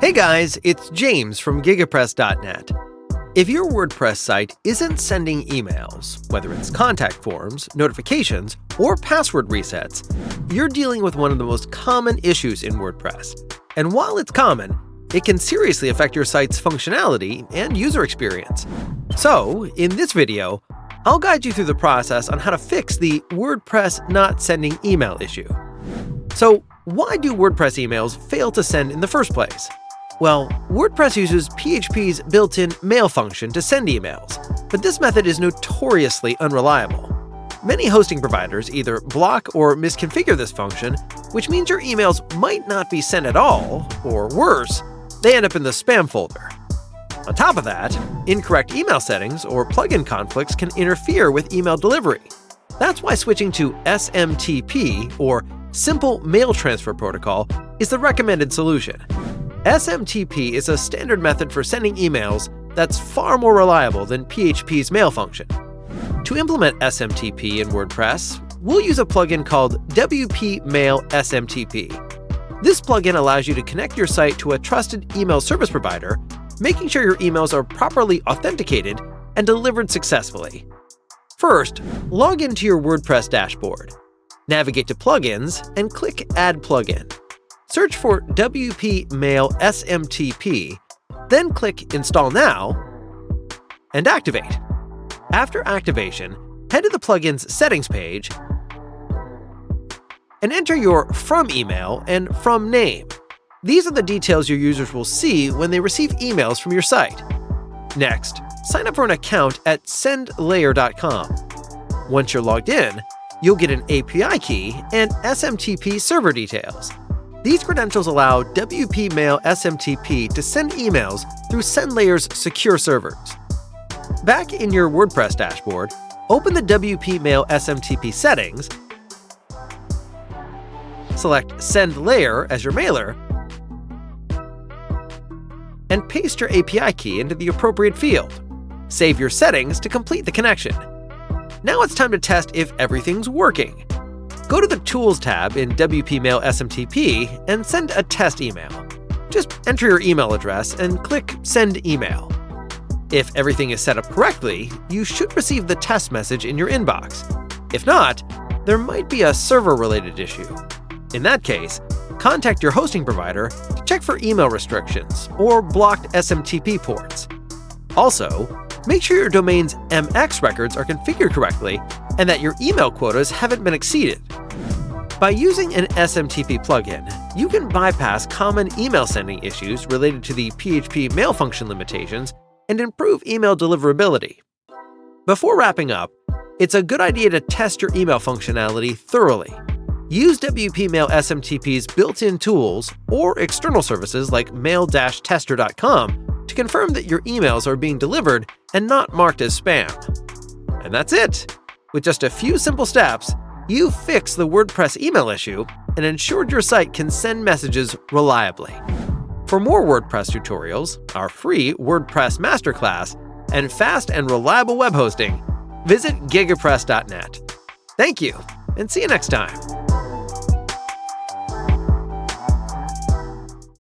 Hey guys, it's James from gigapress.net. If your WordPress site isn't sending emails, whether it's contact forms, notifications, or password resets, you're dealing with one of the most common issues in WordPress. And while it's common, it can seriously affect your site's functionality and user experience. So, in this video, I'll guide you through the process on how to fix the WordPress not sending email issue. So, why do WordPress emails fail to send in the first place? Well, WordPress uses PHP's built-in mail function to send emails, but this method is notoriously unreliable. Many hosting providers either block or misconfigure this function, which means your emails might not be sent at all, or worse, they end up in the spam folder. On top of that, incorrect email settings or plugin conflicts can interfere with email delivery. That's why switching to SMTP, or Simple Mail Transfer Protocol, is the recommended solution. SMTP is a standard method for sending emails that's far more reliable than PHP's mail function. To implement SMTP in WordPress, we'll use a plugin called WP Mail SMTP. This plugin allows you to connect your site to a trusted email service provider, making sure your emails are properly authenticated and delivered successfully. First, log into your WordPress dashboard. Navigate to Plugins and click Add Plugin. Search for WP Mail SMTP, then click Install Now and activate. After activation, head to the plugin's settings page and enter your From email and From name. These are the details your users will see when they receive emails from your site. Next, sign up for an account at SendLayer.com. Once you're logged in, you'll get an API key and SMTP server details. These credentials allow WP Mail SMTP to send emails through SendLayer's secure servers. Back in your WordPress dashboard, open the WP Mail SMTP settings, select SendLayer as your mailer, and paste your API key into the appropriate field. Save your settings to complete the connection. Now it's time to test if everything's working. Go to the Tools tab in WP Mail SMTP and send a test email. Just enter your email address and click Send Email. If everything is set up correctly, you should receive the test message in your inbox. If not, there might be a server-related issue. In that case, contact your hosting provider to check for email restrictions or blocked SMTP ports. Also, make sure your domain's MX records are configured correctly and that your email quotas haven't been exceeded. By using an SMTP plugin, you can bypass common email sending issues related to the PHP mail function limitations and improve email deliverability. Before wrapping up, it's a good idea to test your email functionality thoroughly. Use WP Mail SMTP's built-in tools or external services like mail-tester.com to confirm that your emails are being delivered and not marked as spam. And that's it! With just a few simple steps, you've fixed the WordPress email issue and ensured your site can send messages reliably. For more WordPress tutorials, our free WordPress masterclass, and fast and reliable web hosting, visit gigapress.net. Thank you, and see you next time.